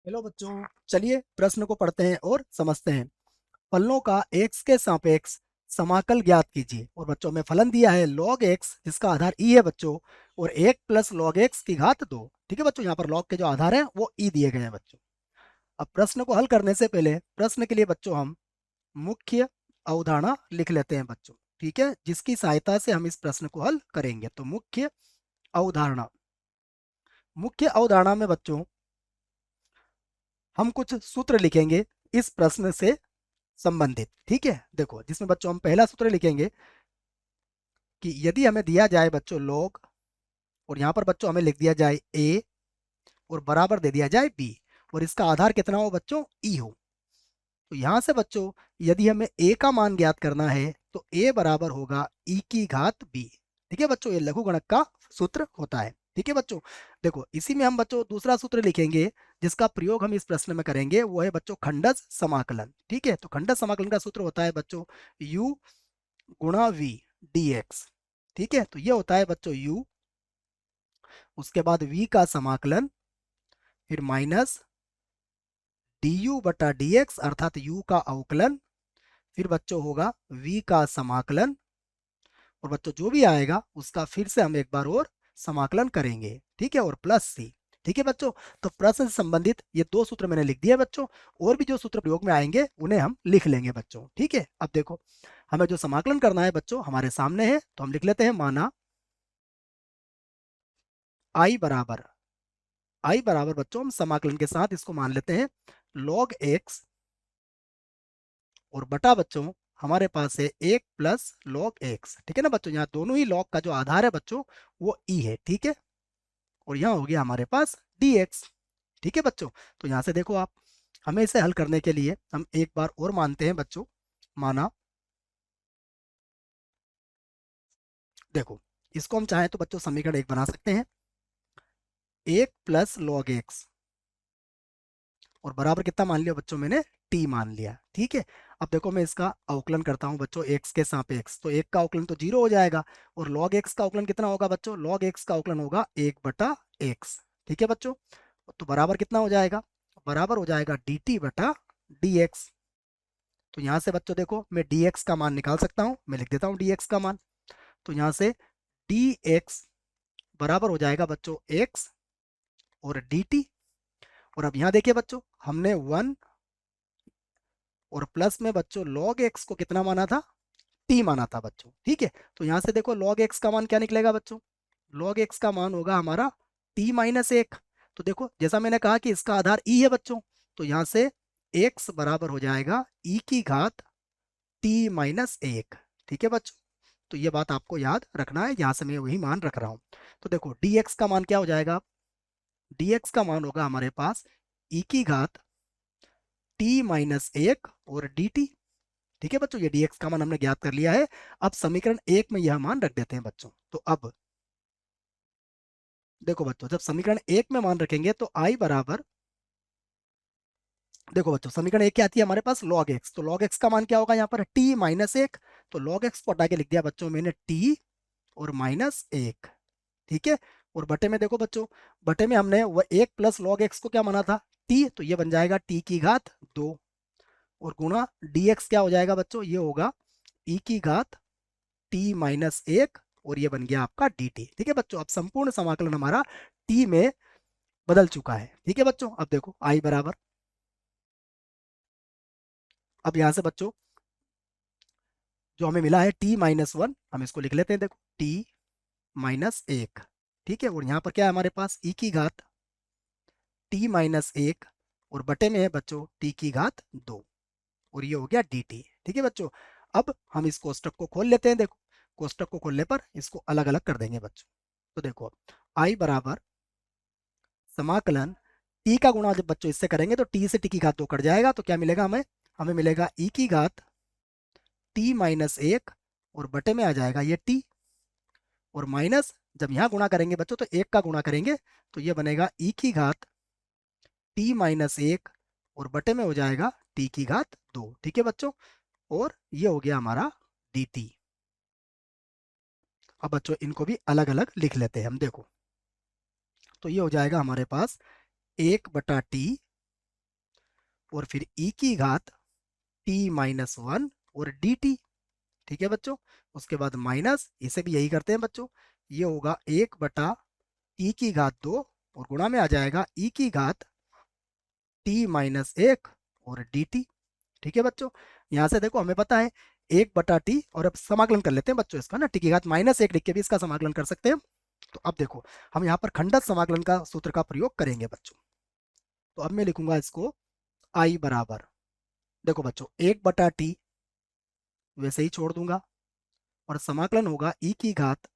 Hello बच्चों, चलिए प्रश्न को पढ़ते हैं और समझते हैं। फलनों का x के सापेक्ष समाकल ज्ञात कीजिए। और बच्चों में फलन दिया है log x जिसका आधार e है बच्चों, और 1 प्लस लॉग एक्स की घात 2। ठीक है बच्चों, यहाँ पर log के जो आधार है वो e दिए गए हैं बच्चों। अब प्रश्न को हल करने से पहले प्रश्न के लिए बच्चों हम मुख्य अवधारणा लिख लेते हैं बच्चों। ठीक है, जिसकी सहायता से हम इस प्रश्न को हल करेंगे। तो अवधारणा मुख्य अवधारणा में बच्चों हम कुछ सूत्र लिखेंगे इस प्रश्न से संबंधित। ठीक है, देखो जिसमें बच्चों हम पहला सूत्र लिखेंगे कि यदि हमें दिया जाए बच्चों लॉग, और यहाँ पर बच्चों हमें लिख दिया जाए ए, और बराबर दे दिया जाए बी, और इसका आधार कितना हो बच्चों, ई हो। तो यहाँ से बच्चों यदि हमें ए का मान ज्ञात करना है तो ए बराबर होगा ई की घात बी। ठीक है बच्चों, ये लघुगणक का सूत्र होता है। ठीक है बच्चों, देखो इसी में हम बच्चों दूसरा सूत्र लिखेंगे जिसका प्रयोग हम इस प्रश्न में करेंगे, वो है बच्चों खंडज समाकलन। ठीक है, तो खंडज समाकलन का सूत्र होता है बच्चों u गुणा वी डी एक्स। ठीक है, तो ये होता है बच्चों u, उसके बाद v का समाकलन, फिर माइनस डी यू बटा डी एक्स अर्थात u का अवकलन, फिर बच्चों होगा v का समाकलन, और बच्चों जो भी आएगा उसका फिर से हम एक बार और समाकलन करेंगे। ठीक है, और प्लस सी। ठीक है बच्चों, तो प्रश्न से संबंधित ये दो सूत्र मैंने लिख दिए बच्चों, और भी जो सूत्र प्रयोग में आएंगे उन्हें हम लिख लेंगे बच्चों। ठीक है, अब देखो हमें जो समाकलन करना है बच्चों हमारे सामने है, तो हम लिख लेते हैं माना आई बराबर बच्चों हम समाकलन के साथ इसको मान लेते हैं log x, और बटा बच्चों हमारे पास है 1 प्लस लॉग एक्स। ठीक है ना बच्चों, यहाँ दोनों ही लॉग का जो आधार है बच्चों वो ई है। ठीक है, और यहाँ हो गया हमारे पास dx। ठीक है बच्चों, तो यहाँ से देखो आप, हमें इसे हल करने के लिए हम एक बार और मानते हैं बच्चों, माना देखो इसको हम चाहें तो बच्चों समीकरण एक बना सकते हैं, 1 प्लस लॉग एक्स, और बराबर कितना मान लिया बच्चों मैंने, टी मान लिया। ठीक है, अब देखो मैं इसका अवकलन करता हूं बच्चों एक्स के सापेक्ष, तो एक का अवकलन तो जीरो हो जाएगा, और log एक्स का अवकलन कितना होगा बच्चों, log एक्स का अवकलन होगा 1/x। ठीक है बच्चों, तो बराबर कितना हो जाएगा, बराबर हो जाएगा dt बटा dx। तो यहाँ से बच्चों देखो मैं dx का मान निकाल सकता हूँ, मैं लिख देता हूँ dx का मान। तो यहाँ से dx बराबर हो जाएगा बच्चों x और dt। और अब यहाँ देखिए बच्चों हमने 1 और प्लस में बच्चों log x को कितना माना था, t माना था बच्चों। ठीक है, तो यहां से देखो log x का मान क्या निकलेगा बच्चों, log x का मान होगा हमारा t माइनस एक। तो देखो जैसा मैंने कहा कि इसका आधार e है बच्चों, तो यहां से x बराबर हो जाएगा e की घात t माइनस एक। ठीक है बच्चों, तो ये बात आपको याद रखना है, यहां से मैं वही मान रख रहा हूं। तो देखो dx का मान क्या हो जाएगा, dx का मान होगा हमारे पास e की घात t माइनस एक और dt। ठीक है बच्चों, ये dx का मान हमने ज्ञात कर लिया है। अब समीकरण एक में यह मान रख देते हैं बच्चों। तो अब देखो बच्चों जब समीकरण एक में मान रखेंगे तो आई बराबर, देखो बच्चों समीकरण एक क्या आती है हमारे पास, log x, तो log x का मान क्या होगा यहाँ पर t माइनस एक। तो log x को हटा के लिख दिया बच्चों मैंने t और माइनस एक। ठीक है, और बटे में देखो बच्चों, बटे में हमने वह एक प्लस log x को क्या माना था, t, तो ये बन जाएगा t की घात दो, और गुणा dx क्या हो जाएगा बच्चों, ये होगा e की घात t माइनस एक, और ये बन गया आपका dt। ठीक है बच्चों, अब संपूर्ण समाकलन हमारा t में बदल चुका है। ठीक है बच्चों, अब देखो i बराबर, अब यहां से बच्चों जो हमें मिला है t माइनस वन, हम इसको लिख लेते हैं, देखो t माइनस एक। ठीक है, और यहाँ पर क्या है हमारे पास e की घात t माइनस एक, और बटे में है बच्चों t की घात दो, और ये हो गया dt। ठीक है बच्चों, अब हम इस कोष्टक को खोल लेते हैं। देखो कोष्टक को खोलने पर इसको अलग अलग कर देंगे बच्चों। तो देखो i बराबर समाकलन t का गुणा जब बच्चों इससे करेंगे तो t से t की घात दो कट जाएगा, तो क्या मिलेगा हमें, हमें मिलेगा e की घात t माइनस एक, और बटे में आ जाएगा ये t, और माइनस जब यहाँ गुणा करेंगे बच्चों तो एक का गुणा करेंगे, तो ये बनेगा e की घात t माइनस एक, और बटे में हो जाएगा t की घात दो। ठीक है बच्चों, और ये हो गया हमारा dt। अब बच्चों इनको भी अलग अलग लिख लेते हैं हम। देखो तो ये हो जाएगा हमारे पास 1/t और फिर ई की घात टी माइनस वन और डी टी। ठीक है बच्चों, उसके बाद माइनस, इसे भी यही करते हैं बच्चों, ये होगा 1 बटा ई की घात 2 और गुणा में आ जाएगा ई की घात टी माइनस 1 और डी टी। ठीक है बच्चों, यहाँ से देखो हमें पता है 1 बटा टी, और अब समाकलन कर लेते हैं बच्चों इसका ना, टी की घात -1 लिख के भी इसका समाकलन कर सकते हैं। तो अब देखो हम यहाँ पर खंडक समाकलन का सूत्र का प्रयोग करेंगे बच्चों। तो अब मैं लिखूंगा इसको आई बराबर, देखो बच्चों 1 बटा टी वैसे ही छोड़ दूंगा, और समाकलन होगा ई की घात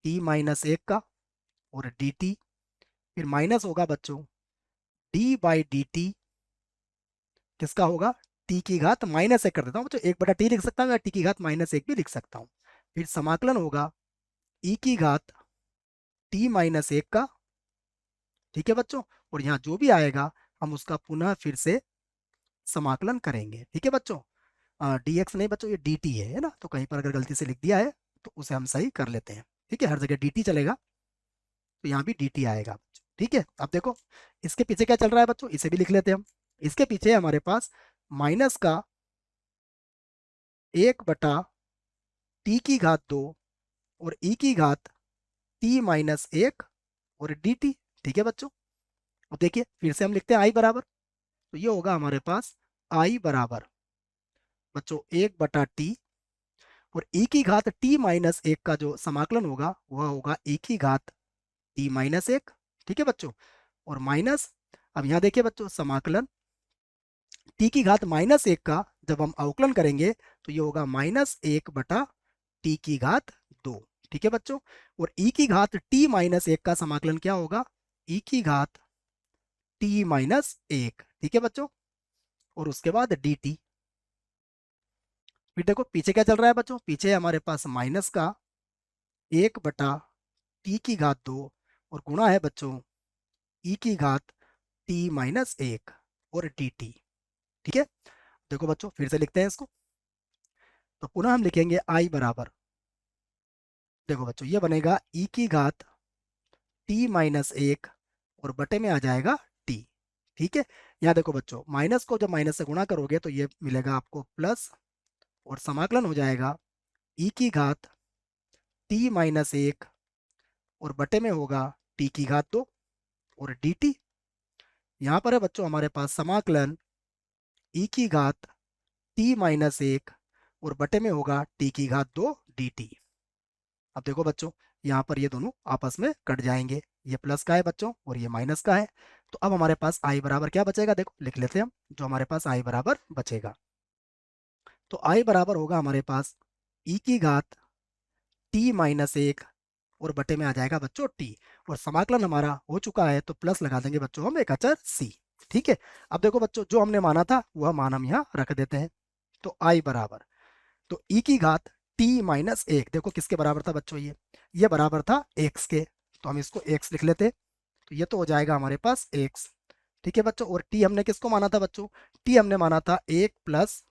टी माइनस 1 का और डी टी, फिर माइनस होगा बच्चों डी बाई डी टी, किसका होगा, टी की घात -1 कर देता हूँ बच्चों, 1 बटा टी लिख सकता हूँ या टी की घात -1 भी लिख सकता हूँ। फिर समाकलन होगा ई की घात टी माइनस 1 का। ठीक है बच्चों, और यहाँ जो भी आएगा हम उसका पुनः फिर से समाकलन करेंगे। ठीक है बच्चों, डी एक्स नहीं बच्चों, ये डी टी है ना, तो कहीं पर अगर गलती से लिख दिया है तो उसे हम सही कर लेते हैं। ठीक है, हर जगह डी टी चलेगा, तो यहाँ भी डी टी आएगा। ठीक है, अब देखो इसके पीछे क्या चल रहा है बच्चों, इसे भी लिख लेते हैं हम। इसके पीछे हमारे पास माइनस का 1 बटा टी की घात 2 और ई की घात टी माइनस 1 और डी टी। ठीक है बच्चों, अब देखिए फिर से हम लिखते हैं आई बराबर, तो ये होगा हमारे पास आई बराबर बच्चों 1 बटा टी, और ई की घात टी माइनस 1 का जो समाकलन होगा वह होगा ई की घात टी माइनस 1। ठीक है बच्चों, और माइनस, अब यहाँ देखिए बच्चों समाकलन टी की घात -1 का जब हम अवकलन करेंगे तो ये होगा -1 बटा टी की घात 2। ठीक है बच्चों, और ई की घात टी माइनस 1 का समाकलन क्या होगा, ई की घात टी माइनस 1। ठीक है बच्चों, और उसके बाद डी टी। फिर देखो पीछे क्या चल रहा है बच्चों, पीछे हमारे पास माइनस का 1 बटा टी की घात 2 और गुणा है बच्चों ई की घात टी माइनस 1 और डी टी। ठीक है, देखो बच्चों फिर से लिखते हैं इसको, तो पुनः हम लिखेंगे आई बराबर, देखो बच्चों ये बनेगा ई की घात टी माइनस 1 और बटे में आ जाएगा टी। ठीक है, यहाँ देखो बच्चों माइनस को जब माइनस से गुणा करोगे तो ये मिलेगा आपको प्लस, और समाकलन हो जाएगा ई की घात टी माइनस 1 और बटे में होगा टी की घात 2 और डी टी। यहाँ पर है बच्चों हमारे पास समाकलन ई की घात टी माइनस 1 और बटे में होगा टी की घात 2 डी टी। अब देखो बच्चों यहाँ पर ये दोनों आपस में कट जाएंगे, ये प्लस का है बच्चों और ये माइनस का है, तो अब हमारे पास आई बराबर क्या बचेगा, देखो लिख लेते हैं हम, जो हमारे पास आई बराबर बचेगा, तो आई बराबर होगा हमारे पास ई की घात टी माइनस 1 और बटे में आ जाएगा बच्चों टी, और समाकलन हमारा हो चुका है तो प्लस लगा देंगे बच्चों हम एक अचर सी। ठीक है, अब देखो बच्चों जो हमने माना था वह मान हम यहाँ रख देते हैं, तो आई बराबर, तो ई की घात टी माइनस 1 देखो किसके बराबर था बच्चों, ये बराबर था एक्स के, तो हम इसको एक्स लिख लेते, तो ये तो हो जाएगा हमारे पास एक्स। ठीक है बच्चों, और टी हमने किसको माना था बच्चों, टी हमने माना था 1 प्लस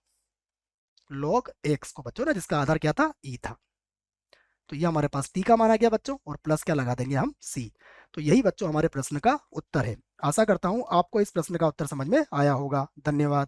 लॉग एक्स को बच्चों ना, जिसका आधार क्या था ई था, तो ये हमारे पास टी का माना गया बच्चों, और प्लस क्या लगा देंगे हम सी। तो यही बच्चों हमारे प्रश्न का उत्तर है। आशा करता हूं आपको इस प्रश्न का उत्तर समझ में आया होगा। धन्यवाद।